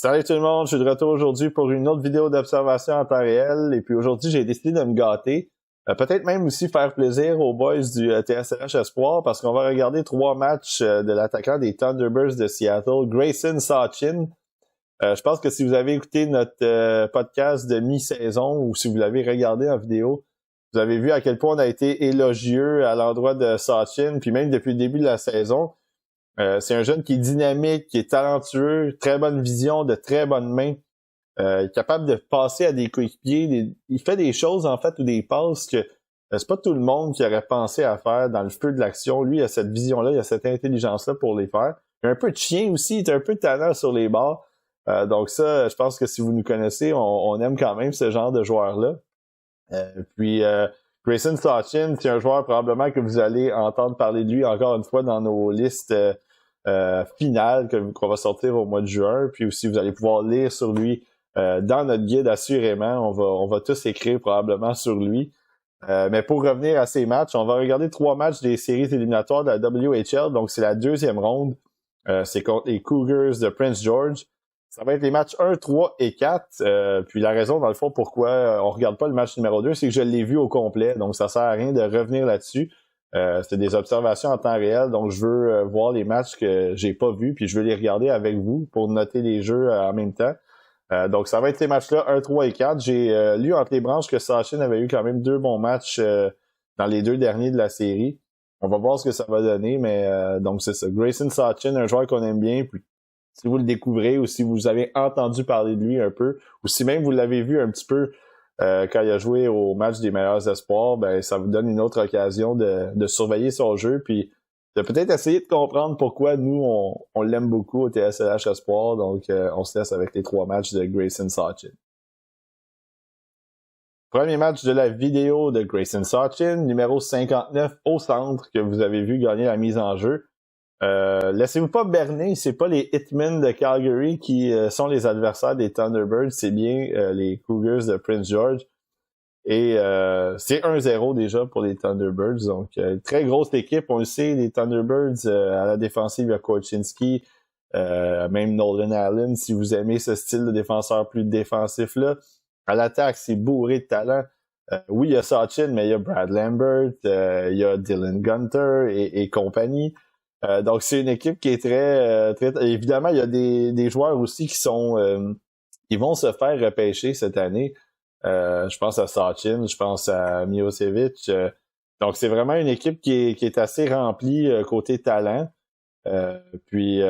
Salut tout le monde, je suis de retour aujourd'hui pour une autre vidéo d'observation en temps réel. Et puis aujourd'hui, j'ai décidé de me gâter. Peut-être même aussi faire plaisir aux boys du TSLH Espoir parce qu'on va regarder 3 matchs de l'attaquant des Thunderbirds de Seattle, Grayson Sawchyn. Je pense que si vous avez écouté notre podcast de mi-saison ou si vous l'avez regardé en vidéo, vous avez vu à quel point on a été élogieux à l'endroit de Sawchyn, puis même depuis le début de la saison. C'est un jeune qui est dynamique, qui est talentueux, très bonne vision, de très bonnes mains, capable de passer à des coéquipiers. Il fait des choses, en fait, ou des passes que c'est pas tout le monde qui aurait pensé à faire dans le feu de l'action. Lui, il a cette vision-là, il a cette intelligence-là pour les faire. Il a un peu de chien aussi, il est un peu de talent sur les bords. Donc ça, je pense que si vous nous connaissez, on aime quand même ce genre de joueur-là. Puis Grayson Sawchyn, c'est un joueur probablement que vous allez entendre parler de lui encore une fois dans nos listes finale qu'on va sortir au mois de juin, puis aussi vous allez pouvoir lire sur lui dans notre guide assurément. On va tous écrire probablement sur lui. Mais pour revenir à ces matchs, on va regarder 3 matchs des séries éliminatoires de la WHL, donc c'est la deuxième ronde. C'est contre les Cougars de Prince George. Ça va être les matchs 1, 3 et 4. Puis la raison, dans le fond, pourquoi on regarde pas le match numéro 2, c'est que je l'ai vu au complet, donc ça sert à rien de revenir là-dessus. C'était des observations en temps réel, donc je veux voir les matchs que j'ai pas vus, puis je veux les regarder avec vous pour noter les jeux en même temps. Donc ça va être ces matchs-là, 1, 3 et 4. J'ai lu entre les branches que Sawchyn avait eu quand même 2 bons matchs dans les 2 derniers de la série. On va voir ce que ça va donner, mais donc c'est ça. Grayson Sawchyn, un joueur qu'on aime bien, puis si vous le découvrez ou si vous avez entendu parler de lui un peu, ou si même vous l'avez vu un petit peu quand il a joué au match des meilleurs espoirs, ben ça vous donne une autre occasion de surveiller son jeu, puis de peut-être essayer de comprendre pourquoi nous, on l'aime beaucoup au TSLH Espoir. Donc, on se laisse avec les 3 matchs de Grayson Sawchyn. Premier match de la vidéo de Grayson Sawchyn, numéro 59 au centre, que vous avez vu gagner la mise en jeu. Laissez-vous pas berner, c'est pas les Hitmen de Calgary qui sont les adversaires des Thunderbirds, c'est bien les Cougars de Prince George. Et c'est 1-0 déjà pour les Thunderbirds. Donc, très grosse équipe. On le sait, les Thunderbirds, à la défensive, il y a Korchinski, même Nolan Allen, si vous aimez ce style de défenseur plus défensif-là. À l'attaque, c'est bourré de talent. Oui, il y a Sawchyn, mais il y a Brad Lambert, il y a Dylan Gunter et compagnie. Donc, c'est une équipe qui est très... Évidemment, il y a des joueurs aussi qui vont se faire repêcher cette année. Je pense à Sawchyn, je pense à Milosevic. Donc, c'est vraiment une équipe qui est assez remplie côté talent. Puis,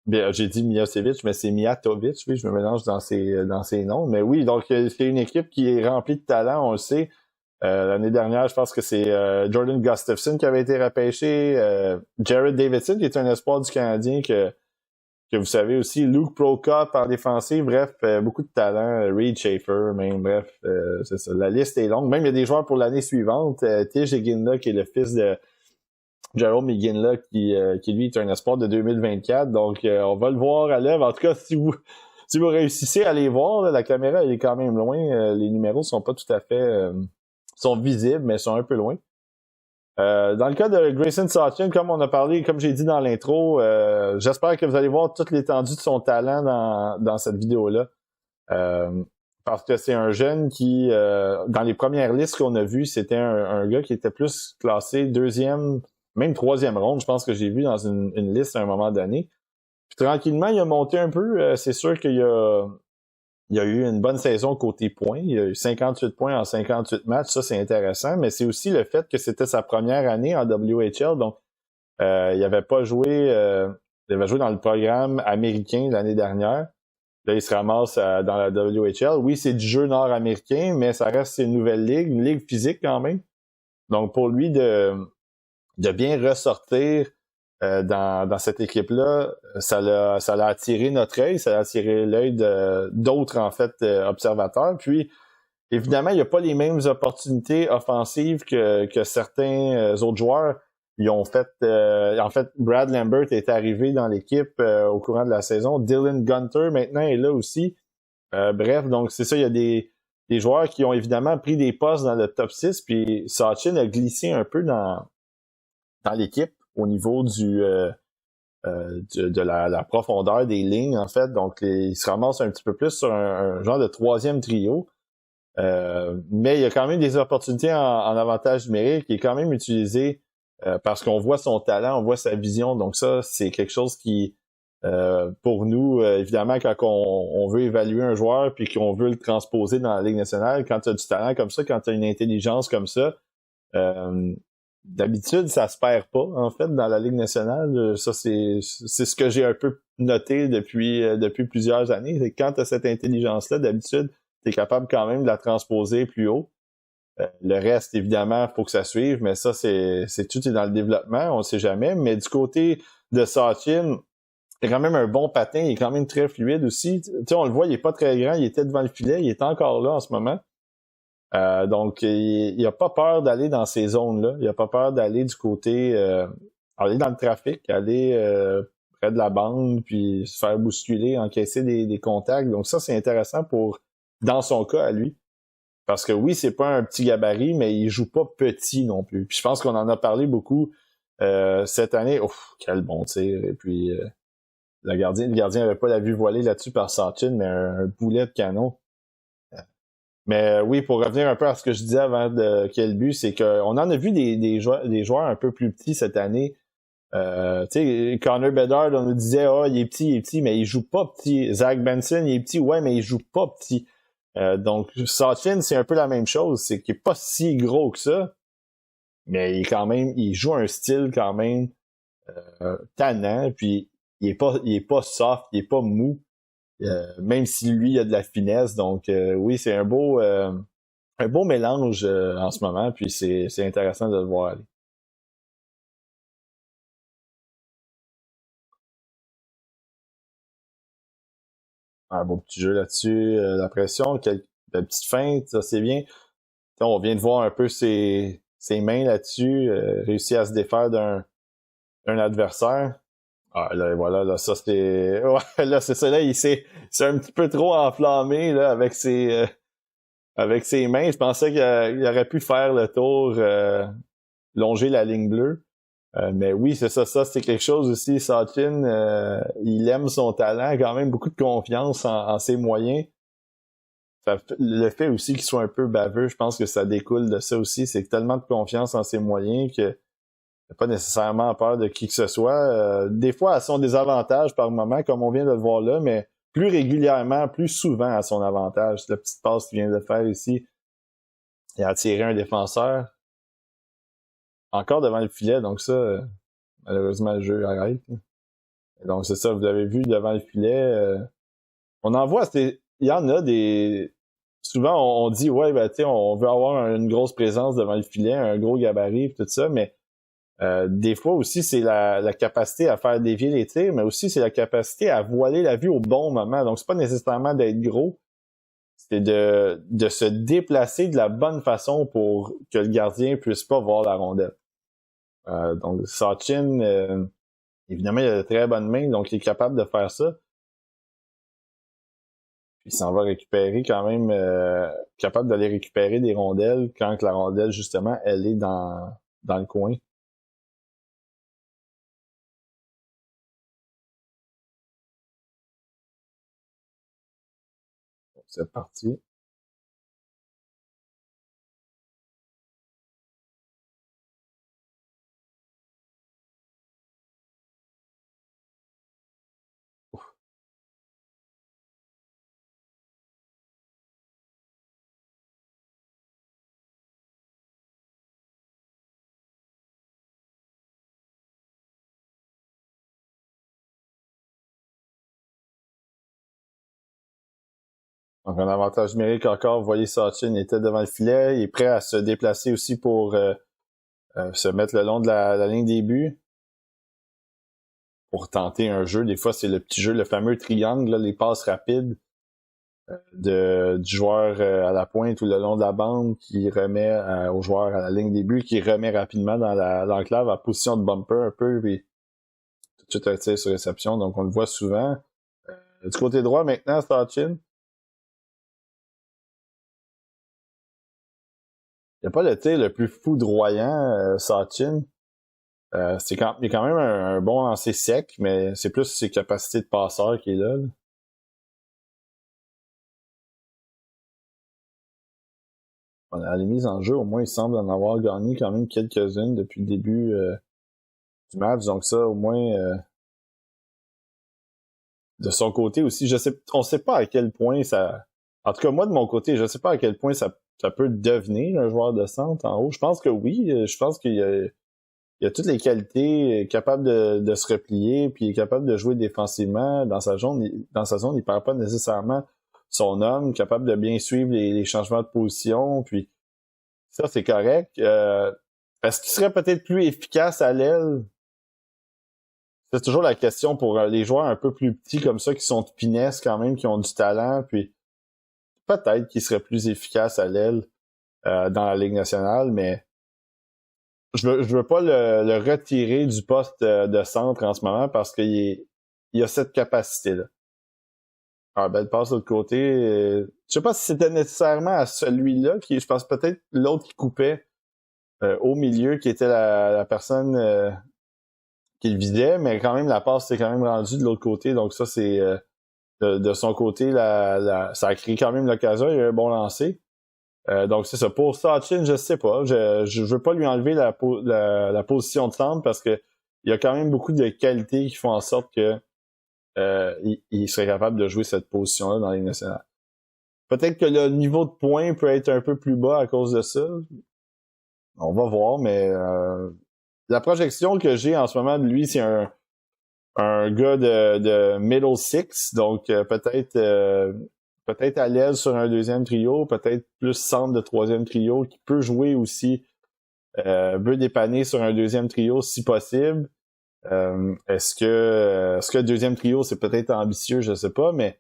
j'ai dit Milosevic, mais c'est Mijatovic. Oui, je me mélange dans ces noms. Mais oui, donc, c'est une équipe qui est remplie de talent, on le sait. L'année dernière, je pense que c'est Jordan Gustafson qui avait été repêché. Jared Davidson, qui est un espoir du Canadien que vous savez aussi. Luke Prokop en défensive. Bref, beaucoup de talent. Reed Schaefer, même. Bref, c'est ça. La liste est longue. Même il y a des joueurs pour l'année suivante. Tige Iginla, qui est le fils de Jerome Iginla, qui lui est un espoir de 2024. Donc, on va le voir à l'œuvre. En tout cas, si vous réussissez à les voir, là, la caméra elle est quand même loin. Les numéros sont pas tout à fait... sont visibles, mais sont un peu loin. Dans le cas de Grayson Sawchyn, comme on a parlé, comme j'ai dit dans l'intro, j'espère que vous allez voir toute l'étendue de son talent dans cette vidéo-là. Parce que c'est un jeune qui, dans les premières listes qu'on a vues, c'était un gars qui était plus classé 2e, même 3e ronde, je pense que j'ai vu dans une liste à un moment donné. Puis tranquillement, il a monté un peu. C'est sûr qu'il y a eu une bonne saison côté points. Il y a eu 58 points en 58 matchs. Ça, c'est intéressant. Mais c'est aussi le fait que c'était sa première année en WHL. Donc, il avait pas joué... il avait joué dans le programme américain l'année dernière. Là, il se ramasse dans la WHL. Oui, c'est du jeu nord-américain, mais ça reste une nouvelle ligue, une ligue physique quand même. Donc, pour lui de bien ressortir dans cette équipe-là, ça l'a attiré notre œil, ça a attiré l'œil d'autres, en fait, observateurs. Puis, évidemment, il n'y a pas les mêmes opportunités offensives que certains autres joueurs. Ils ont fait... en fait, Brad Lambert est arrivé dans l'équipe au courant de la saison. Dylan Gunter, maintenant, est là aussi. Bref, donc c'est ça, il y a des joueurs qui ont évidemment pris des postes dans le top 6, puis Sawchyn a glissé un peu dans l'équipe au niveau de la profondeur des lignes, en fait. Donc, il se ramasse un petit peu plus sur un genre de troisième trio. Mais il y a quand même des opportunités en avantage numérique. Il est quand même utilisé parce qu'on voit son talent, on voit sa vision. Donc ça, c'est quelque chose qui, pour nous, évidemment, quand on veut évaluer un joueur puis qu'on veut le transposer dans la Ligue nationale, quand tu as du talent comme ça, quand tu as une intelligence comme ça, d'habitude, ça se perd pas, en fait, dans la Ligue nationale. Ça, c'est ce que j'ai un peu noté depuis plusieurs années. C'est que quand tu as cette intelligence-là, d'habitude, tu es capable quand même de la transposer plus haut. Le reste, évidemment, il faut que ça suive, mais ça, c'est tout est dans le développement, on ne sait jamais. Mais du côté de Sachin, il a quand même un bon patin, il est quand même très fluide aussi. Tu sais, on le voit, il est pas très grand, il était devant le filet, il est encore là en ce moment. Donc, il a pas peur d'aller dans ces zones-là. Il a pas peur d'aller du côté, aller dans le trafic, aller près de la bande, puis se faire bousculer, encaisser des contacts. Donc ça, c'est intéressant dans son cas à lui. Parce que oui, c'est pas un petit gabarit, mais il joue pas petit non plus. Puis je pense qu'on en a parlé beaucoup cette année. Ouf, quel bon tir. Et puis le gardien avait pas la vue voilée là-dessus par Sachin, mais un boulet de canon. Mais oui, pour revenir un peu à ce que je disais avant de quel but, c'est qu'on en a vu des joueurs un peu plus petits cette année. Tu sais, Connor Bedard, on nous disait, il est petit, mais il joue pas petit. Zach Benson, il est petit, ouais, mais il joue pas petit. Donc, Sachin, c'est un peu la même chose. C'est qu'il est pas si gros que ça, mais il joue un style quand même tannant, puis il est pas soft, il est pas mou. Même si lui, il a de la finesse. Donc, oui, c'est un beau mélange en ce moment, puis c'est intéressant de le voir aller. Un beau petit jeu là-dessus, la pression, la petite feinte, ça c'est bien. On vient de voir un peu ses mains là-dessus, réussi à se défaire d'un adversaire. Ah là voilà, là ça c'est ouais, là c'est ça là, il c'est un petit peu trop enflammé là avec ses mains. Je pensais qu'il aurait pu faire le tour, longer la ligne bleue. Mais oui, c'est ça c'est quelque chose aussi. Sachin, il aime son talent, quand même beaucoup de confiance en ses moyens. Le fait aussi qu'il soit un peu baveux, je pense que ça découle de ça aussi. C'est tellement de confiance en ses moyens que n'a pas nécessairement peur de qui que ce soit. Des fois, à son désavantage par moment, comme on vient de le voir là, mais plus régulièrement, plus souvent à son avantage. La petite passe qu'il vient de faire ici, il a attiré un défenseur encore devant le filet, donc ça, malheureusement, le jeu arrête. Donc c'est ça, vous avez vu devant le filet. On en voit, il y en a des. Souvent, on dit, ouais, ben, tu sais, on veut avoir une grosse présence devant le filet, un gros gabarit, tout ça, mais des fois aussi, c'est la capacité à faire dévier les tirs, mais aussi c'est la capacité à voiler la vue au bon moment. Donc, c'est pas nécessairement d'être gros, c'est de se déplacer de la bonne façon pour que le gardien puisse pas voir la rondelle. Donc, Sachin, évidemment, il a de très bonnes mains, donc il est capable de faire ça. Puis il s'en va récupérer quand même, capable d'aller récupérer des rondelles quand la rondelle, justement, elle est dans le coin. C'est parti. Donc, un avantage numérique encore. Vous voyez, Sachin était devant le filet. Il est prêt à se déplacer aussi pour se mettre le long de la ligne des buts. Pour tenter un jeu. Des fois, c'est le petit jeu, le fameux triangle, là, les passes rapides du joueur à la pointe ou le long de la bande qui remet au joueur à la ligne des buts, qui remet rapidement dans l'enclave en position de bumper un peu, puis tout de suite un tir sur réception. Donc, on le voit souvent. Du côté droit, maintenant, Sachin. Il n'y a pas le tir le plus foudroyant, Sachin. Il y a quand même un bon lancer sec, mais c'est plus ses capacités de passeur qui est là. À les mises en jeu, au moins, il semble en avoir gagné quand même quelques-unes depuis le début du match. Donc ça, au moins, de son côté aussi, on sait pas à quel point ça... En tout cas, moi, de mon côté, je sais pas à quel point ça peut devenir un joueur de centre en haut. Je pense que oui. Je pense il a toutes les qualités, capable de se replier, puis il est capable de jouer défensivement dans sa zone. Il perd pas nécessairement son homme, capable de bien suivre les changements de position, puis ça, c'est correct. Est-ce qu'il serait peut-être plus efficace à l'aile? C'est toujours la question pour les joueurs un peu plus petits comme ça, qui sont de finesse quand même, qui ont du talent, puis peut-être qu'il serait plus efficace à l'aile dans la Ligue nationale, mais je veux pas le retirer du poste de centre en ce moment parce qu'il a cette capacité-là. Ah, belle passe de l'autre côté. Je sais pas si c'était nécessairement à celui-là, je pense peut-être l'autre qui coupait au milieu, qui était la personne qui le visait, mais quand même la passe s'est quand même rendue de l'autre côté, donc ça c'est de son côté, ça a créé quand même l'occasion, il y a eu un bon lancer. Donc c'est ça. Pour Sachin, je sais pas. Je veux pas lui enlever la position de centre parce que il y a quand même beaucoup de qualités qui font en sorte que il serait capable de jouer cette position-là dans la Ligue nationale. Peut-être que le niveau de points peut être un peu plus bas à cause de ça. On va voir, mais la projection que j'ai en ce moment de lui, c'est un gars de middle six, donc peut-être à l'aise sur un deuxième trio, peut-être plus centre de troisième trio, qui peut jouer aussi, peut dépanner sur un deuxième trio si possible. Est-ce que le deuxième trio, c'est peut-être ambitieux, je sais pas, mais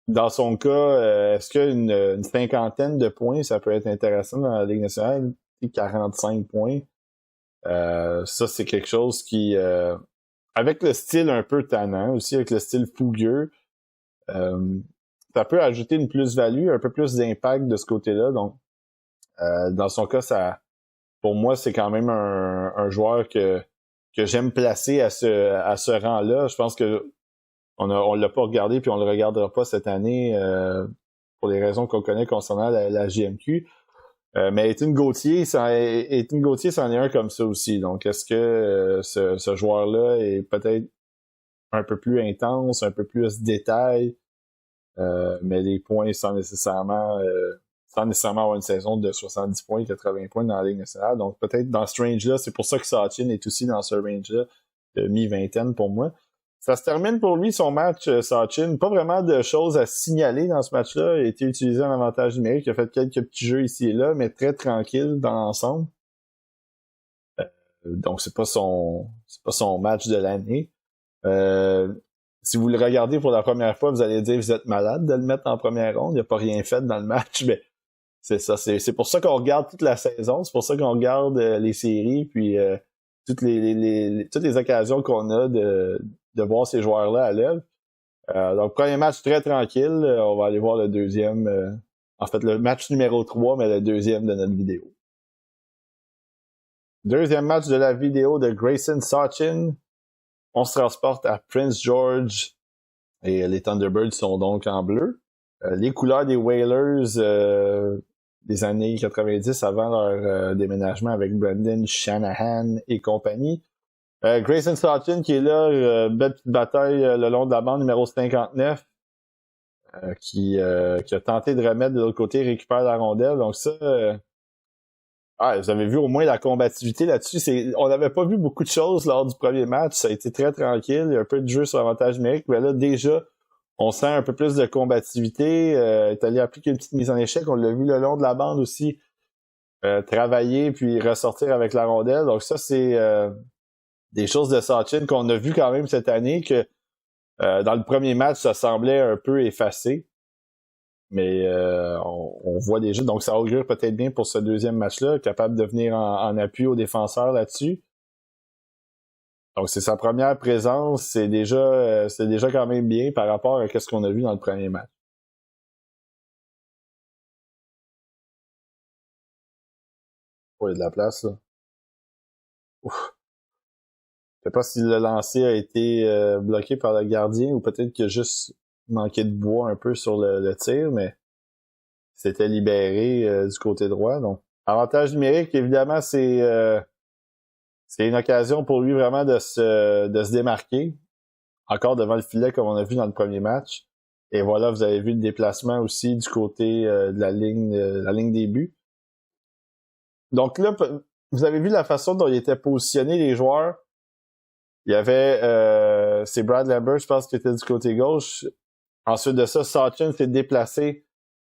dans son cas, est-ce qu'une cinquantaine de points, ça peut être intéressant dans la Ligue nationale? 45 points. Ça, c'est quelque chose qui... avec le style un peu tannant, aussi avec le style fougueux, ça peut ajouter une plus-value, un peu plus d'impact de ce côté-là. Donc, dans son cas, pour moi, c'est quand même un joueur que j'aime placer à ce rang-là. Je pense que on l'a pas regardé puis on le regardera pas cette année pour les raisons qu'on connaît concernant la JMQ. Mais Étienne Gauthier, c'en est un comme ça aussi. Donc, est-ce que ce joueur-là est peut-être un peu plus intense, un peu plus détail, mais les points sans nécessairement avoir une saison de 70 points, 80 points dans la Ligue nationale. Donc, peut-être dans ce range-là, c'est pour ça que Sachin est aussi dans ce range-là de mi-vingtaine pour moi. Ça se termine pour lui, son match, Sachin. Pas vraiment de choses à signaler dans ce match-là. Il a été utilisé en avantage numérique. Il a fait quelques petits jeux ici et là, mais très tranquille dans l'ensemble. Donc, c'est pas son match de l'année. Si vous le regardez pour la première fois, vous allez dire vous êtes malade de le mettre en première ronde. Il n'a pas rien fait dans le match, mais c'est ça. C'est pour ça qu'on regarde toute la saison. C'est pour ça qu'on regarde les séries, puis toutes les occasions qu'on a de voir ces joueurs-là à l'aile. Donc, premier match très tranquille. On va aller voir le deuxième. En fait, le match numéro 3, mais le deuxième de notre vidéo. Deuxième match de la vidéo de Grayson Sachin. On se transporte à Prince George et les Thunderbirds sont donc en bleu. Les couleurs des Whalers des années 90 avant leur déménagement avec Brendan Shanahan et compagnie. Grayson Sachin qui est là, belle petite bataille le long de la bande numéro 59 qui a tenté de remettre de l'autre côté, récupère la rondelle. Donc ça, vous avez vu au moins la combativité là-dessus. On n'avait pas vu beaucoup de choses lors du premier match. Ça a été très tranquille. Il y a un peu de jeu sur avantage numérique. Mais là, déjà, on sent un peu plus de combativité. Il est allé appliquer une petite mise en échec. On l'a vu le long de la bande aussi. Travailler puis ressortir avec la rondelle. Donc ça, c'est des choses de Sachin qu'on a vu quand même cette année que dans le premier match, ça semblait un peu effacé. Mais on voit déjà, donc ça augure peut-être bien pour ce deuxième match-là, capable de venir en appui aux défenseurs là-dessus. Donc c'est sa première présence, c'est déjà quand même bien par rapport à ce qu'on a vu dans le premier match. Oh, il y a de la place là. Ouf. sais pas si le lancer a été bloqué par le gardien ou peut-être qu'il a juste manqué de bois un peu sur le tir, mais c'était libéré du côté droit. Donc, avantage numérique, évidemment, c'est une occasion pour lui vraiment de se démarquer. Encore devant le filet, comme on a vu dans le premier match. Et voilà, vous avez vu le déplacement aussi du côté de la ligne des buts. Donc là, vous avez vu la façon dont ils étaient positionnés, les joueurs. Il y avait, c'est Brad Lambert, je pense, qui était du côté gauche. Ensuite de ça, Sachin s'est déplacé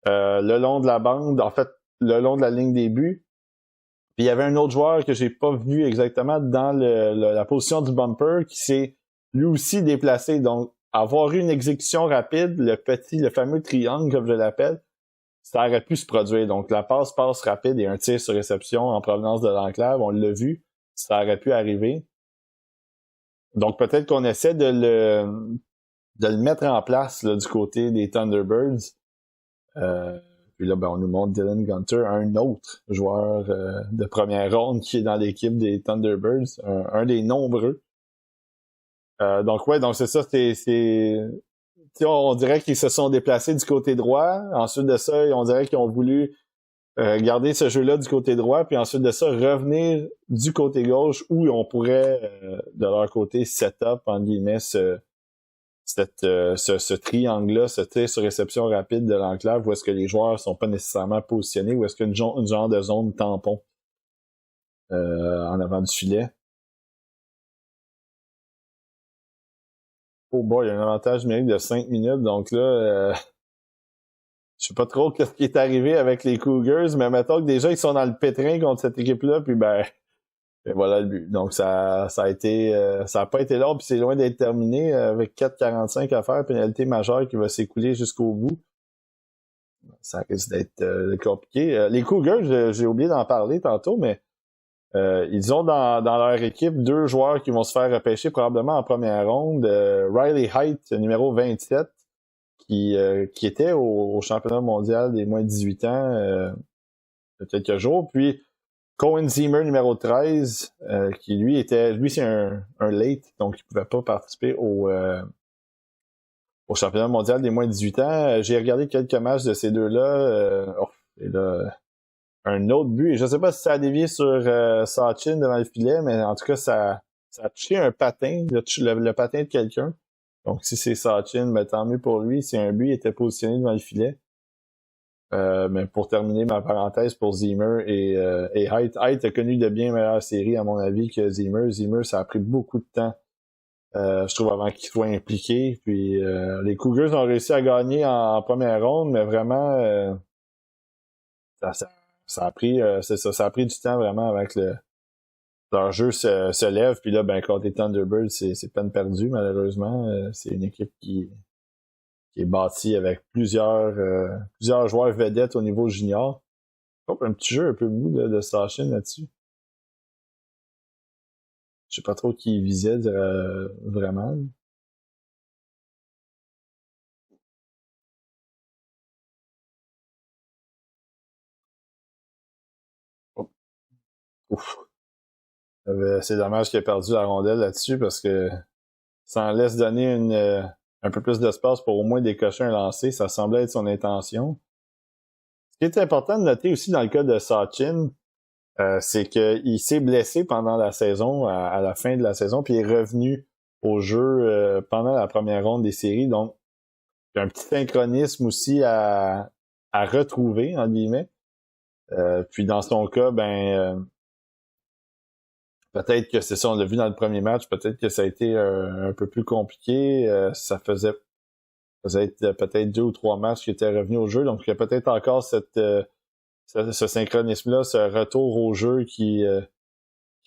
le long de la bande, en fait, le long de la ligne des buts. Puis il y avait un autre joueur que j'ai pas vu exactement dans la position du bumper qui s'est lui aussi déplacé. Donc, avoir eu une exécution rapide, le fameux triangle, comme je l'appelle, ça aurait pu se produire. Donc, la passe rapide et un tir sur réception en provenance de l'enclave, on l'a vu, ça aurait pu arriver. Donc, peut-être qu'on essaie de le mettre en place là, du côté des Thunderbirds. Puis là, ben, on nous montre Dylan Gunter, un autre joueur de première ronde qui est dans l'équipe des Thunderbirds, un des nombreux. Donc c'est ça, on dirait qu'ils se sont déplacés du côté droit. Ensuite de ça, on dirait qu'ils ont voulu garder ce jeu-là du côté droit, puis ensuite de ça, revenir du côté gauche où on pourrait, de leur côté, set-up, en guillemets, ce triangle-là, ce tir sur réception rapide de l'enclave, où est-ce que les joueurs sont pas nécessairement positionnés, où est-ce qu'il y a une genre de zone tampon en avant du filet. Oh boy, il y a un avantage numérique de 5 minutes, donc là, je sais pas trop ce qui est arrivé avec les Cougars, mais mettons que déjà ils sont dans le pétrin contre cette équipe-là, puis ben voilà le but. Donc ça a été ça a pas été long, puis c'est loin d'être terminé avec 4,45 à faire, pénalité majeure qui va s'écouler jusqu'au bout. Ça risque d'être compliqué. Les Cougars, j'ai oublié d'en parler tantôt, mais ils ont dans leur équipe 2 joueurs qui vont se faire repêcher probablement en première ronde. Riley Height, numéro 27, qui était au championnat mondial des moins de 18 ans il y a quelques jours. Puis Cohen Zimmer, numéro 13, qui lui c'est un late, donc il pouvait pas participer au championnat mondial des moins de 18 ans. J'ai regardé quelques matchs de ces deux-là. Et là, un autre but. Et je sais pas si ça a dévié sur Sachin devant le filet, mais en tout cas, ça a touché un patin, le patin de quelqu'un. Donc, si c'est Sachin, ben, tant mieux pour lui. C'est un but, il était positionné devant le filet. Mais pour terminer ma parenthèse pour Zimmer et Height. Height a connu de bien meilleures séries, à mon avis, que Zimmer. Zimmer, ça a pris beaucoup de temps, je trouve, avant qu'il soit impliqué. Puis les Cougars ont réussi à gagner en première ronde, mais vraiment, ça a pris ça a pris du temps vraiment avant que leur jeu se lève. Puis là, ben contre les Thunderbirds, c'est peine perdue, malheureusement. C'est une équipe qui est bâtie avec plusieurs joueurs vedettes au niveau junior. Oh, un petit jeu un peu mou de Sachin là-dessus. Je sais pas trop qui il visait vraiment. Oh. Ouf. C'est dommage qu'il ait perdu la rondelle là-dessus parce que ça en laisse donner un peu plus d'espace pour au moins décocher un lancer. Ça semblait être son intention. Ce qui est important de noter aussi dans le cas de Sachin, c'est qu'il s'est blessé pendant la saison, à la fin de la saison, puis il est revenu au jeu pendant la première ronde des séries. Donc, il y a un petit synchronisme aussi à retrouver, en guillemets. Puis dans son cas, peut-être que c'est ça, on l'a vu dans le premier match, peut-être que ça a été un peu plus compliqué. Ça faisait peut-être 2 ou 3 matchs qu'il était revenu au jeu. Donc, il y a peut-être encore ce synchronisme-là, ce retour au jeu qui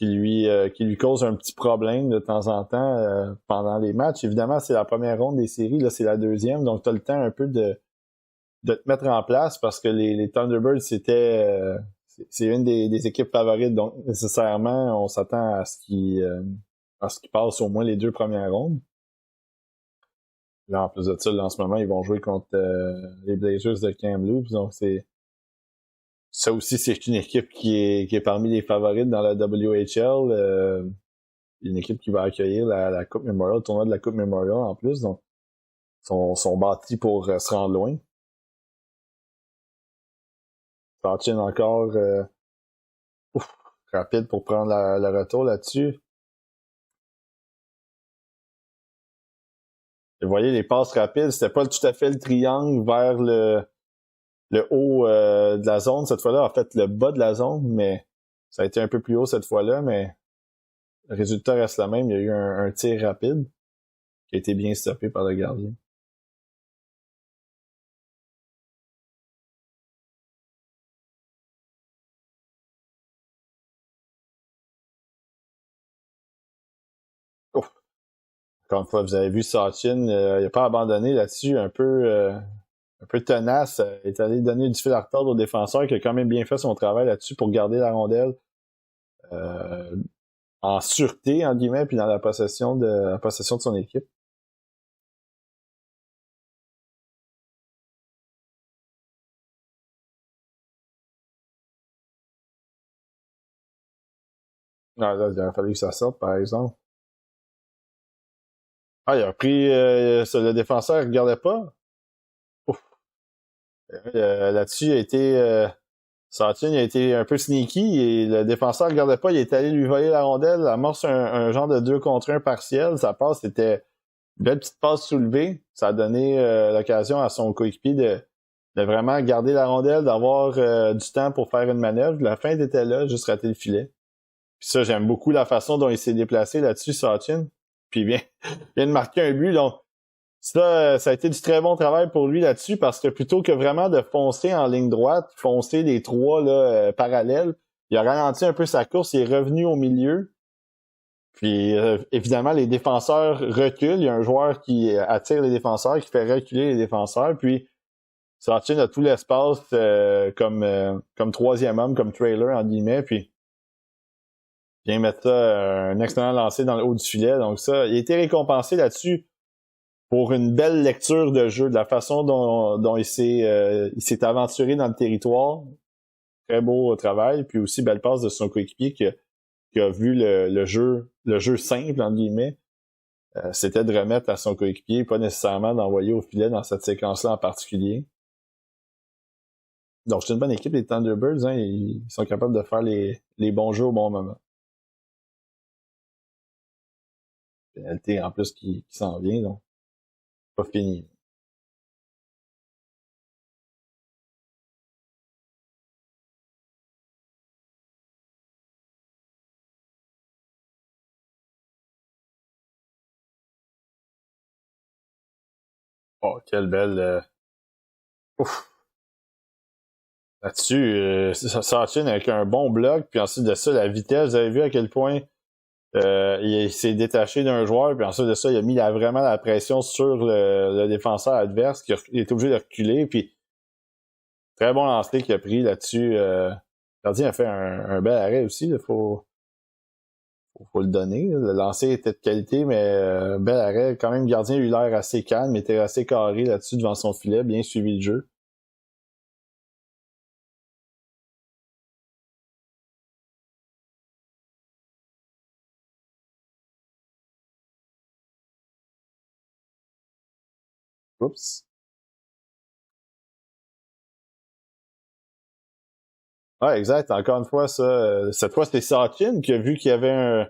lui cause un petit problème de temps en temps pendant les matchs. Évidemment, c'est la première ronde des séries, là, c'est la deuxième. Donc, tu as le temps un peu de te mettre en place parce que les Thunderbirds, c'est une des équipes favorites. Donc, nécessairement, on s'attend à ce qu'ils passent au moins les 2 premières rondes. Là, en plus de ça, là, en ce moment, ils vont jouer contre les Blazers de Kamloops. Donc, ça aussi, c'est une équipe qui est parmi les favorites dans la WHL. une équipe qui va accueillir la Coupe Memorial, le tournoi de la Coupe Memorial en plus, donc sont bâtis pour se rendre loin. Sachin encore rapide pour prendre le retour là-dessus. Et vous voyez, les passes rapides, c'était pas tout à fait le triangle vers le haut de la zone cette fois-là. En fait, le bas de la zone, mais ça a été un peu plus haut cette fois-là, mais le résultat reste le même. Il y a eu un tir rapide qui a été bien stoppé par le gardien. Ouf. Encore une fois, vous avez vu Sachin, il n'a pas abandonné là-dessus, un peu tenace. Il est allé donner du fil à retordre au défenseur qui a quand même bien fait son travail là-dessus pour garder la rondelle en sûreté, en guillemets, puis dans la possession de son équipe. Ah, là, il aurait fallu que ça sorte, par exemple. Ah, il a pris le défenseur, il regardait pas. Ouf. Là-dessus, il a été Sachin a été un peu sneaky et le défenseur ne regardait pas, il est allé lui voler la rondelle, amorce un genre de 2 contre 1 partiel, sa passe c'était une belle petite passe soulevée, ça a donné l'occasion à son coéquipier de vraiment garder la rondelle, d'avoir du temps pour faire une manœuvre. La feinte était là, juste rater le filet. Puis ça, j'aime beaucoup la façon dont il s'est déplacé là-dessus, Sachin. Puis il vient de marquer un but, donc ça a été du très bon travail pour lui là-dessus parce que plutôt que vraiment de foncer en ligne droite, foncer les trois là, parallèles, il a ralenti un peu sa course, il est revenu au milieu. Puis évidemment, les défenseurs reculent. Il y a un joueur qui attire les défenseurs, qui fait reculer les défenseurs. Puis Sachin a tout l'espace comme troisième homme, comme trailer en guillemets. Puis vient mettre ça, un excellent lancer dans le haut du filet. Donc ça, il a été récompensé là-dessus pour une belle lecture de jeu, de la façon dont il s'est aventuré dans le territoire. Très beau travail, puis aussi belle passe de son coéquipier qui a vu le jeu simple, entre guillemets. C'était de remettre à son coéquipier, pas nécessairement d'envoyer au filet dans cette séquence-là en particulier. Donc c'est une bonne équipe, les Thunderbirds, hein, ils sont capables de faire les bons jeux au bon moment. Pénalité en plus qui s'en vient, donc pas fini. Oh, quelle belle... Ouf. Là-dessus, Sachin avec un bon bloc, puis ensuite de ça, la vitesse, vous avez vu à quel point il s'est détaché d'un joueur, puis ensuite de ça, il a mis vraiment la pression sur le défenseur adverse, il est obligé de reculer, puis très bon lancer qu'il a pris là-dessus. Le gardien a fait un bel arrêt aussi, il faut le donner. Le lancer était de qualité, mais bel arrêt. Quand même, le gardien a eu l'air assez calme, il était assez carré là-dessus devant son filet, bien suivi le jeu. Oups. Ouais, exact. Encore une fois, cette fois, c'était Sachin qui a vu qu'il y avait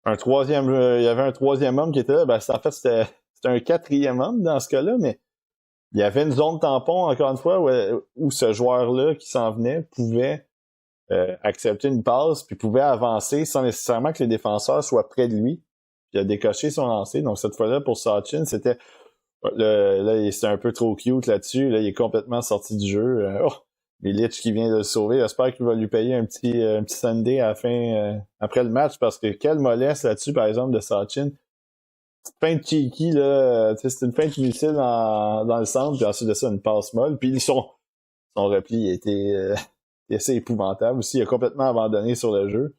un troisième, il y avait un troisième homme qui était là. Ben, en fait, c'était un quatrième homme dans ce cas-là, mais il y avait une zone tampon, encore une fois, où ce joueur-là qui s'en venait pouvait accepter une passe, puis pouvait avancer sans nécessairement que les défenseurs soient près de lui. Puis il a décoché son lancer. Donc cette fois-là, pour Sachin, c'était un peu trop cute là-dessus. Là, il est complètement sorti du jeu. Milic qui vient de le sauver. J'espère qu'il va lui payer un petit Sunday à la fin, après le match, parce que quelle mollesse là-dessus, par exemple, de Sachin. Petite feinte cheeky, là, c'est une feinte inutile dans le centre, puis ensuite de ça, une passe molle. Puis son repli a été assez épouvantable aussi. Il a complètement abandonné sur le jeu.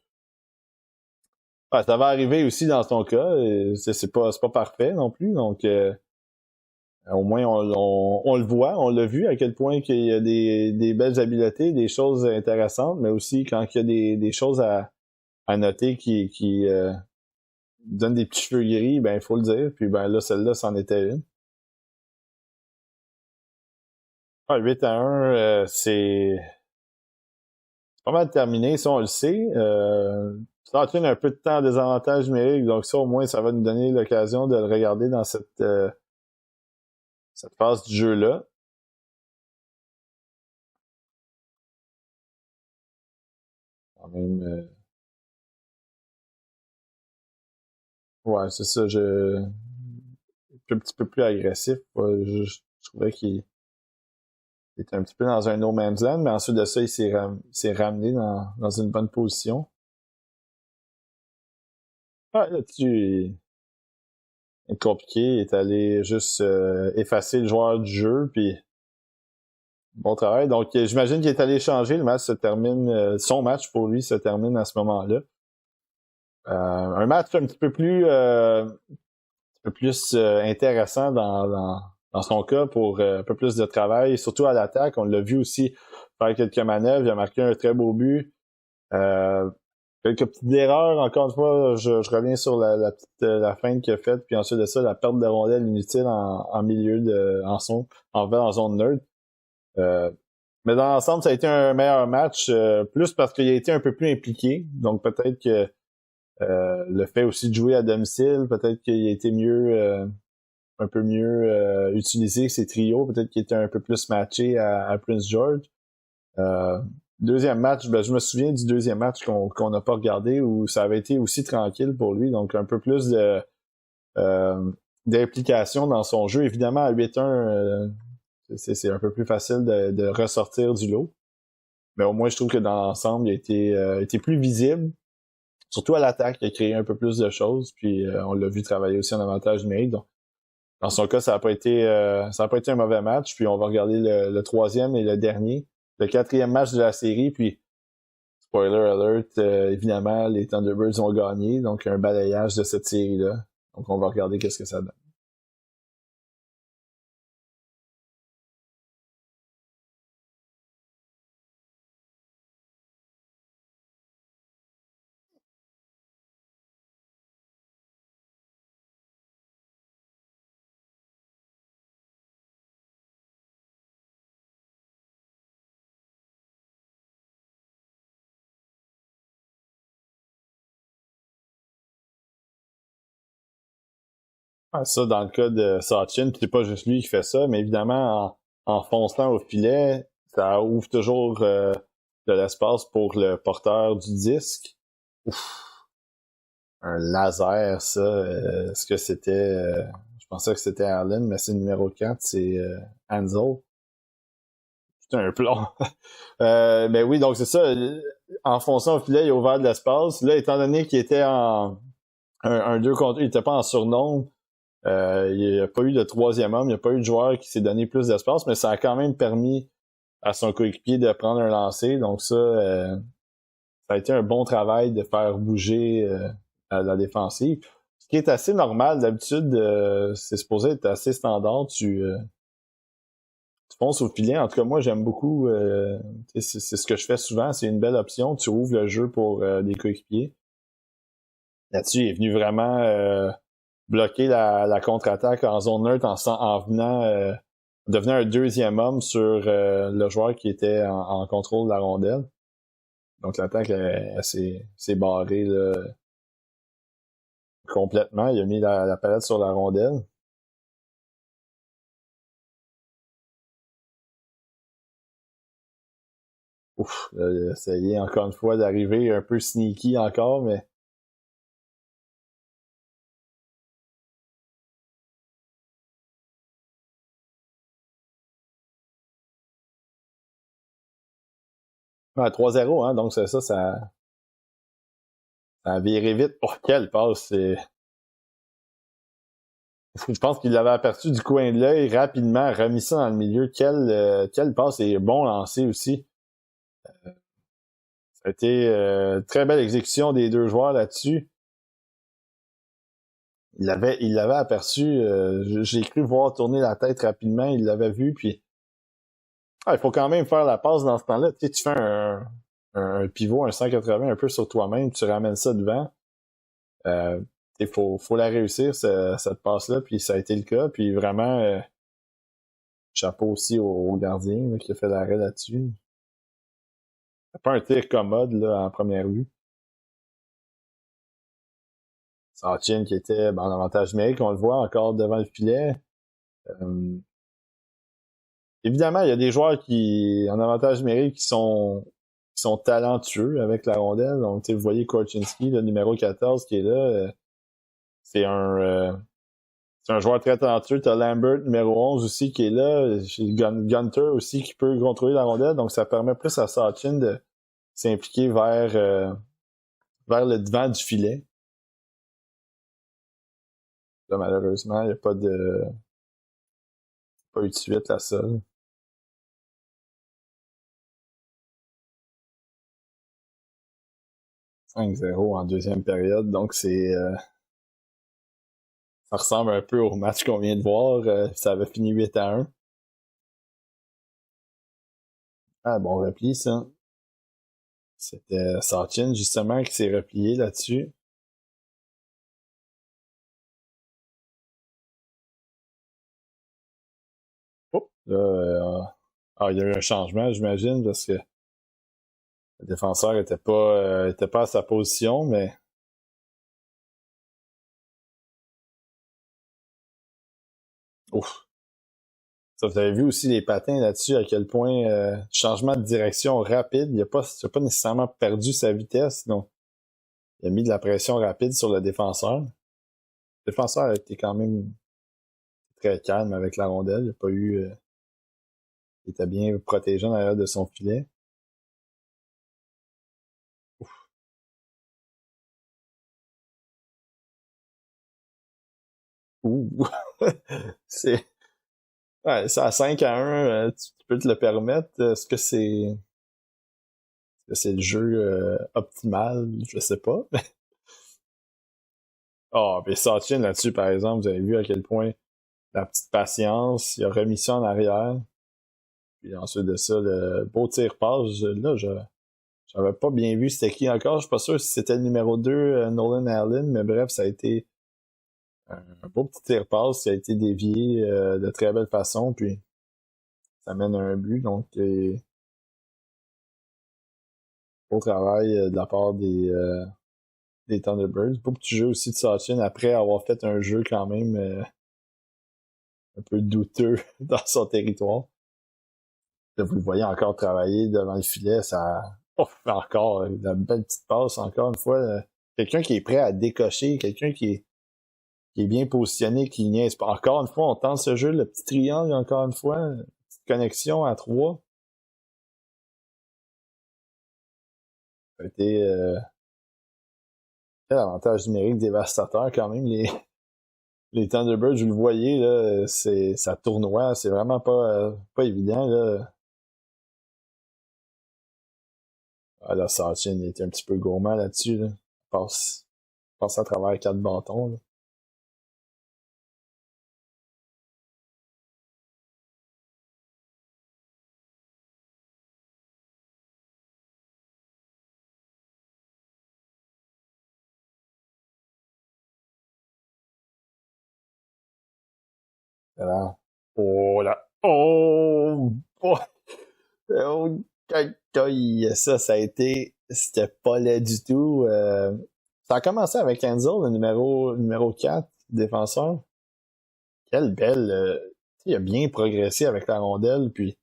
Ouais, ça va arriver aussi dans son cas. C'est pas parfait non plus, donc au moins on le voit, on l'a vu à quel point qu'il y a des belles habiletés, des choses intéressantes, mais aussi quand il y a des choses à noter qui donne des petits cheveux gris, ben il faut le dire. Puis ben là, celle-là, c'en était une. Ah, 8-1, c'est pas mal terminé, ça on le sait. Ça entraîne un peu de temps en désavantage numérique, donc ça au moins ça va nous donner l'occasion de le regarder dans cette phase du jeu-là. Quand même, ouais, c'est ça, un petit peu plus agressif. Ouais, je trouvais qu'il était un petit peu dans un no man's land, mais ensuite de ça, il s'est ramené dans une bonne position. Ah, là-dessus, il est compliqué, il est allé juste effacer le joueur du jeu, puis bon travail. Donc, j'imagine qu'il est allé changer. Le match se termine, son match pour lui se termine à ce moment-là. Un match un petit peu plus intéressant dans son cas pour un peu plus de travail, surtout à l'attaque. On l'a vu aussi faire quelques manœuvres. Il a marqué un très beau but. Quelques petites erreurs. Encore une fois, je reviens sur la feinte qu'il a faite, puis ensuite de ça, la perte de rondelle inutile en milieu en zone neutre. Mais dans l'ensemble, ça a été un meilleur match, plus parce qu'il a été un peu plus impliqué. Donc peut-être que le fait aussi de jouer à domicile, peut-être qu'il a été un peu mieux utilisé que ses trios, peut-être qu'il était un peu plus matché à Prince George. Deuxième match, ben, je me souviens du deuxième match qu'on n'a pas regardé où ça avait été aussi tranquille pour lui, donc un peu plus d'implication dans son jeu. Évidemment, à 8-1, c'est un peu plus facile de ressortir du lot. Mais au moins, je trouve que dans l'ensemble, il a été plus visible. Surtout à l'attaque, il a créé un peu plus de choses. Puis on l'a vu travailler aussi en avantage numérique. Donc, dans son cas, ça n'a pas été un mauvais match. Puis on va regarder le troisième et le dernier. Le quatrième match de la série. Puis, spoiler alert, évidemment, les Thunderbirds ont gagné. Donc, un balayage de cette série-là. Donc, on va regarder qu'est-ce que ça donne. Ah, ça, dans le cas de Sachin, c'est pas juste lui qui fait ça, mais évidemment, en fonçant au filet, ça ouvre toujours de l'espace pour le porteur du disque. Ouf, un laser, ça. Est-ce que c'était... je pensais que c'était Allen, mais c'est numéro 4, c'est Ansel. C'est un plomb. Mais oui, donc c'est ça. En fonçant au filet, il a ouvert de l'espace. Là, étant donné qu'il était en un 2 contre 1, il était pas en surnombre. Il n'y a pas eu de troisième homme, il n'y a pas eu de joueur qui s'est donné plus d'espace, mais ça a quand même permis à son coéquipier de prendre un lancer. Donc ça a été un bon travail de faire bouger la défensive. Ce qui est assez normal, d'habitude, c'est supposé être assez standard. Tu fonces au filet. En tout cas, moi, j'aime beaucoup. C'est ce que je fais souvent. C'est une belle option. Tu ouvres le jeu pour des coéquipiers. Là-dessus, il est venu vraiment bloquer la contre-attaque en zone neutre en venant devenant un deuxième homme sur le joueur qui était en contrôle de la rondelle. Donc l'attaque s'est barrée là, complètement. Il a mis la palette sur la rondelle. Ouf, là, il a essayé encore une fois d'arriver un peu sneaky encore, mais ouais, 3-0, hein, donc ça a viré vite. Oh, quelle passe! Je pense qu'il l'avait aperçu du coin de l'œil rapidement, remis ça dans le milieu. Quelle passe et bon lancer aussi. Ça a été très belle exécution des deux joueurs là-dessus. Il l'avait aperçu. J'ai cru voir tourner la tête rapidement. Il l'avait vu. Puis, il faut quand même faire la passe dans ce temps-là. Tu sais, tu fais un pivot, un 180 un peu sur toi-même. Tu ramènes ça devant. faut la réussir, cette passe-là, puis ça a été le cas. Puis vraiment, chapeau aussi au gardien là, qui a fait l'arrêt là-dessus. C'est pas un tir commode là, en première vue. Sachin qui était en avantage numérique, on le voit encore devant le filet. Évidemment, il y a des joueurs qui, en avantage numérique, qui sont talentueux avec la rondelle. Donc, vous voyez Korchinski, le numéro 14 qui est là. C'est un joueur très talentueux. T'as Lambert, numéro 11 aussi, qui est là. J'ai Gunter aussi qui peut contrôler la rondelle. Donc, ça permet plus à Sachin de s'impliquer vers le devant du filet. Là, malheureusement, il n'y a pas eu de suite à ça. 5-0 en deuxième période. Donc, ça ressemble un peu au match qu'on vient de voir. Ça avait fini 8-1. Ah, bon repli, ça. C'était Sachin, justement, qui s'est replié là-dessus. Oh, là, il y a eu un changement, j'imagine, parce que le défenseur était pas à sa position, mais ouf. Ça, vous avez vu aussi les patins là-dessus, à quel point changement de direction rapide, il a pas nécessairement perdu sa vitesse, donc il a mis de la pression rapide sur le défenseur. Le défenseur a été quand même très calme avec la rondelle, il a pas eu il était bien protégé en arrière de son filet. Ouf. Ouh. c'est Ouais, c'est à 5-1, tu peux te le permettre. Est-ce que c'est le jeu optimal? Je sais pas. Ah, puis Sachin là-dessus, par exemple, vous avez vu à quel point la petite patience, il a remis ça en arrière. Puis ensuite de ça, le beau tir-passe. Là, j'avais pas bien vu c'était qui encore. Je suis pas sûr si c'était le numéro 2, Nolan Allen, mais bref, ça a été un beau petit tir-passe qui a été dévié de très belle façon, puis ça mène à un but. Donc, beau travail de la part des Thunderbirds. Beau petit jeu aussi de Sachin après avoir fait un jeu quand même un peu douteux dans son territoire. Là, vous le voyez encore travailler devant le filet, ça encore la belle petite passe encore une fois. Quelqu'un qui est prêt à décocher, quelqu'un qui est bien positionné, qui niaise pas. Encore une fois, on tente ce jeu, le petit triangle, encore une fois, petite connexion à 3. Ça a été quel avantage numérique dévastateur quand même. Les Thunderbirds, vous le voyez, là, ça tournoie, c'est vraiment pas évident. Là. Ah, là, Sachin était un petit peu gourmand là-dessus. Là. Passe à travers 4 bâtons. Là. Voilà. Oh là! Oh! Oh! Oh! Ça a été... C'était pas laid du tout. Ça a commencé avec Enzo, le numéro 4, défenseur. Quelle belle... il a bien progressé avec la rondelle, puis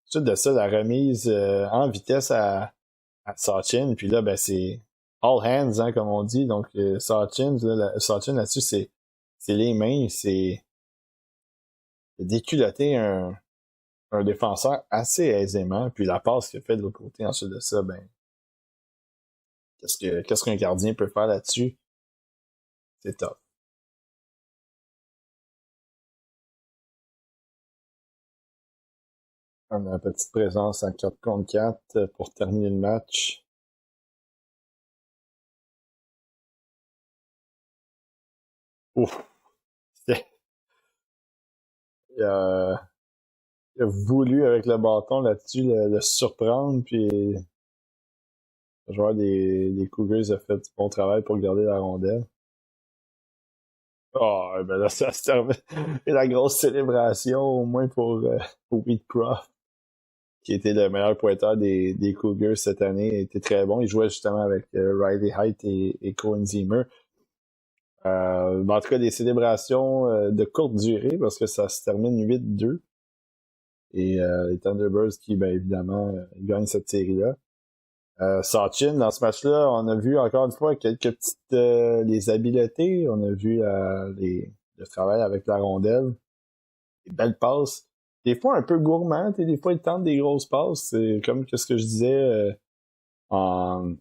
suite de ça, la remise en vitesse à Sachin, puis là, ben c'est all hands, hein, comme on dit. Donc Sachin là-dessus, c'est les mains, c'est déculotter un défenseur assez aisément, puis la passe qu'il a fait de l'autre côté ensuite de ça, ben qu'est-ce qu'un gardien peut faire là-dessus? C'est top. On a une petite présence en 4 contre 4 pour terminer le match. Ouf! Il a voulu avec le bâton là-dessus le surprendre, puis le joueur des Cougars a fait du bon travail pour garder la rondelle. Ah, ben là, ça se termine. Et la grosse célébration, au moins pour Wheatcroft, qui était le meilleur pointeur des Cougars cette année, il était très bon. Il jouait justement avec Riley Height et Cohen Zimmer. En tout cas, des célébrations de courte durée, parce que ça se termine 8-2. Et les Thunderbirds qui, ben évidemment, gagnent cette série-là. Sachin, dans ce match-là, on a vu encore une fois quelques petites les habiletés. On a vu le travail avec la rondelle. Des belles passes. Des fois un peu gourmand, des fois il tente des grosses passes. C'est comme ce que je disais en,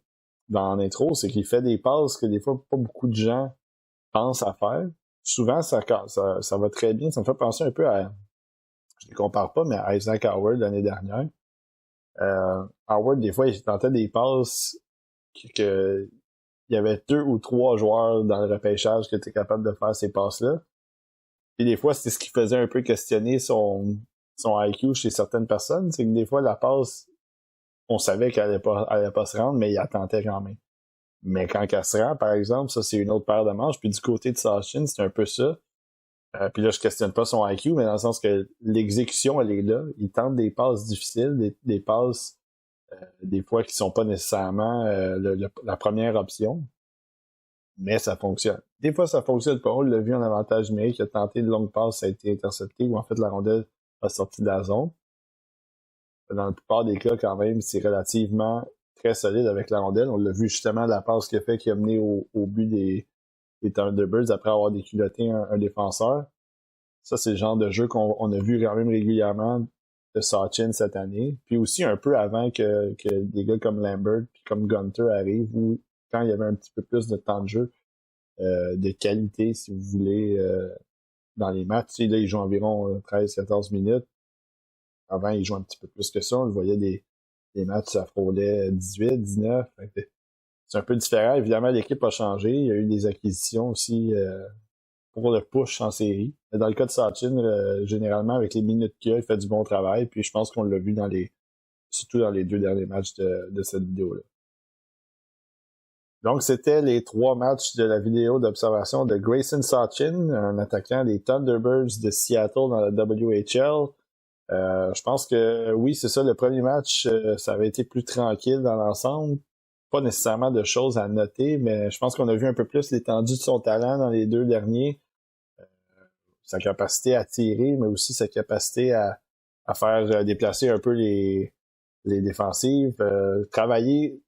dans l'intro, c'est qu'il fait des passes que des fois pas beaucoup de gens pensent à faire. Souvent, ça va très bien. Ça me fait penser un peu à, je ne les compare pas, mais à Isaac Howard l'année dernière. Howard, des fois, il tentait des passes il y avait 2 ou 3 joueurs dans le repêchage qui étaient capables de faire ces passes-là. Et des fois, c'est ce qui faisait un peu questionner son IQ chez certaines personnes. C'est que des fois, la passe, on savait qu'elle allait pas se rendre, mais il tentait quand même. Mais quand elle se rend, par exemple, ça, c'est une autre paire de manches. Puis du côté de Sachin, c'est un peu ça. Puis là, je questionne pas son IQ, mais dans le sens que l'exécution, elle est là. Il tente des passes difficiles, des passes des fois qui sont pas nécessairement la première option, mais ça fonctionne. Des fois, ça fonctionne pas. On l'a vu en avantage numérique, il a tenté une longue passe, ça a été intercepté, ou en fait, la rondelle a sorti de la zone. Dans la plupart des cas, quand même, c'est relativement très solide avec la rondelle. On l'a vu justement, la passe qu'il a fait qui a mené au but des Thunderbirds après avoir déculotté un défenseur. Ça, c'est le genre de jeu qu'on a vu quand même régulièrement de Sachin cette année. Puis aussi un peu avant que des gars comme Lambert puis comme Gunter arrivent, où quand il y avait un petit peu plus de temps de jeu, de qualité, si vous voulez, dans les matchs. Tu sais, là, ils jouent environ 13-14 minutes. Avant, ils jouent un petit peu plus que ça. On le voyait des matchs, ça frôlait 18, 19. C'est un peu différent. Évidemment, l'équipe a changé. Il y a eu des acquisitions aussi pour le push en série. Dans le cas de Sachin, généralement, avec les minutes qu'il a, il fait du bon travail. Puis je pense qu'on l'a vu surtout dans les 2 derniers matchs de cette vidéo-là. Donc, c'était les 3 matchs de la vidéo d'observation de Grayson Sachin, un attaquant des Thunderbirds de Seattle dans la WHL. Je pense que oui, c'est ça, le premier match, ça avait été plus tranquille dans l'ensemble. Pas nécessairement de choses à noter, mais je pense qu'on a vu un peu plus l'étendue de son talent dans les 2 derniers. Sa capacité à tirer, mais aussi sa capacité à faire déplacer un peu les défensives. Travailler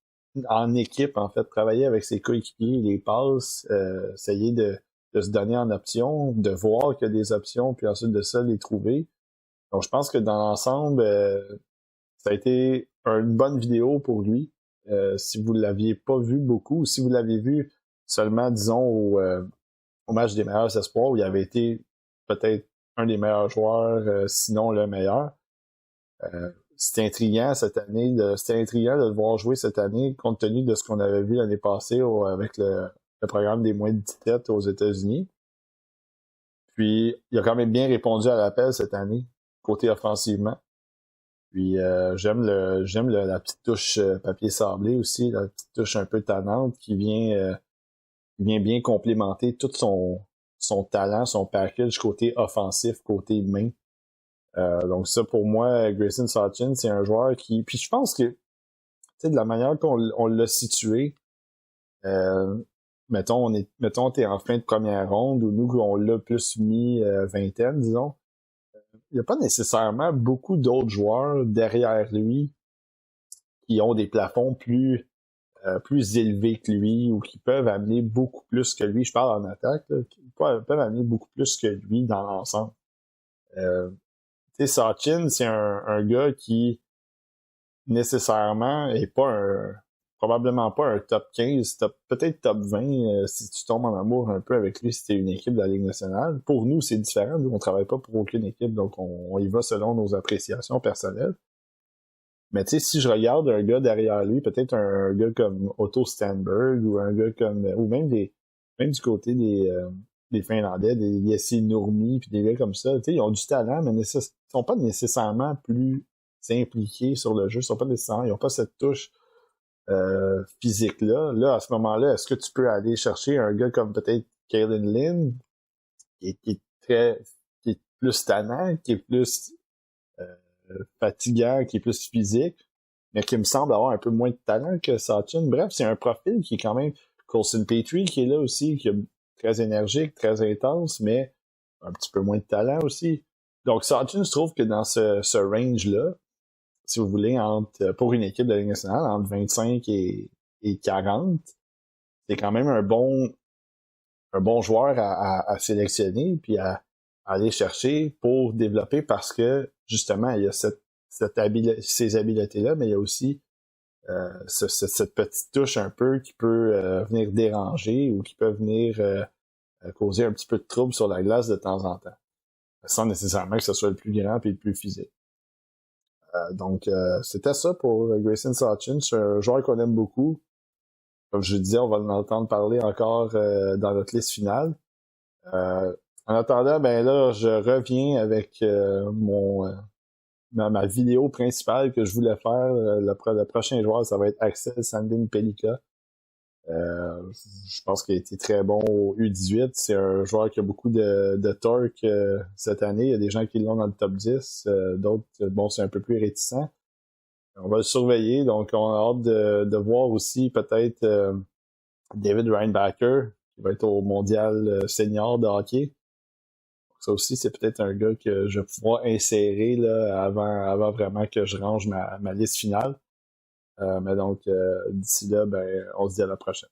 en équipe, en fait, travailler avec ses coéquipiers, les passes, essayer de se donner en option, de voir qu'il y a des options, puis ensuite de ça, les trouver. Donc, je pense que dans l'ensemble, ça a été une bonne vidéo pour lui. Si vous ne l'aviez pas vu beaucoup, ou si vous l'avez vu seulement, disons, au match des meilleurs espoirs, où il avait été peut-être un des meilleurs joueurs, sinon le meilleur. C'était intriguant cette année, c'était intriguant de le voir jouer cette année, compte tenu de ce qu'on avait vu l'année passée avec le programme des moins de 17 aux États-Unis. Puis, il a quand même bien répondu à l'appel cette année, côté offensivement. Puis, j'aime la petite touche papier sablé aussi, la petite touche un peu tannante qui vient bien complémenter tout son talent, son package côté offensif, côté main. Donc ça, pour moi, Grayson Sachin, c'est un joueur qui... Puis je pense que, tu sais, de la manière qu'on l'a situé, mettons, t'es en fin de première ronde, ou nous, on l'a plus mis vingtaine, disons. Il n'y a pas nécessairement beaucoup d'autres joueurs derrière lui qui ont des plafonds plus élevés que lui, ou qui peuvent amener beaucoup plus que lui. Je parle en attaque, là, qui peuvent amener beaucoup plus que lui dans l'ensemble. Tu sais, Sachin, c'est un gars qui nécessairement est pas probablement pas un top 15, peut-être top 20 si tu tombes en amour un peu avec lui si t'es une équipe de la Ligue nationale. Pour nous, c'est différent. Nous, on travaille pas pour aucune équipe, donc on y va selon nos appréciations personnelles. Mais tu sais, si je regarde un gars derrière lui, peut-être un gars comme Otto Stenberg, ou un gars comme, ou même du côté des Finlandais, des Jesse Nurmi, puis des gars comme ça, tu sais, ils ont du talent, mais ils sont pas nécessairement plus impliqués sur le jeu, ils ont pas cette touche physique-là. Là, à ce moment-là, est-ce que tu peux aller chercher un gars comme peut-être Kalen Lynn, qui est plus tannant, qui est plus fatigant, qui est plus physique, mais qui me semble avoir un peu moins de talent que Sachin. Bref, c'est un profil qui est quand même Colson Petrie qui est là aussi, qui est très énergique, très intense, mais un petit peu moins de talent aussi. Donc Sachin, je trouve que dans ce range-là, si vous voulez, pour une équipe de la Ligue nationale, entre 25 et 40, c'est quand même un bon joueur à sélectionner puis à aller chercher pour développer parce que justement, il y a ces habiletés-là, mais il y a aussi cette petite touche un peu qui peut venir déranger ou qui peut venir causer un petit peu de trouble sur la glace de temps en temps, sans nécessairement que ce soit le plus grand et le plus physique. Donc, c'était ça pour Grayson Sachin. C'est un joueur qu'on aime beaucoup. Comme je disais, on va en entendre parler encore dans notre liste finale. En attendant, ben là, je reviens avec ma vidéo principale que je voulais faire. Le prochain joueur, ça va être Axel Sandin Pellikka. Je pense qu'il a été très bon au U18. C'est un joueur qui a beaucoup de torque cette année. Il y a des gens qui l'ont dans le top 10. D'autres, bon, c'est un peu plus réticent. On va le surveiller. Donc, on a hâte de voir aussi peut-être David Reinbacher, qui va être au mondial senior de hockey. Ça aussi, c'est peut-être un gars que je vais pouvoir insérer là, avant vraiment que je range ma liste finale. Mais donc, d'ici là, ben, on se dit à la prochaine.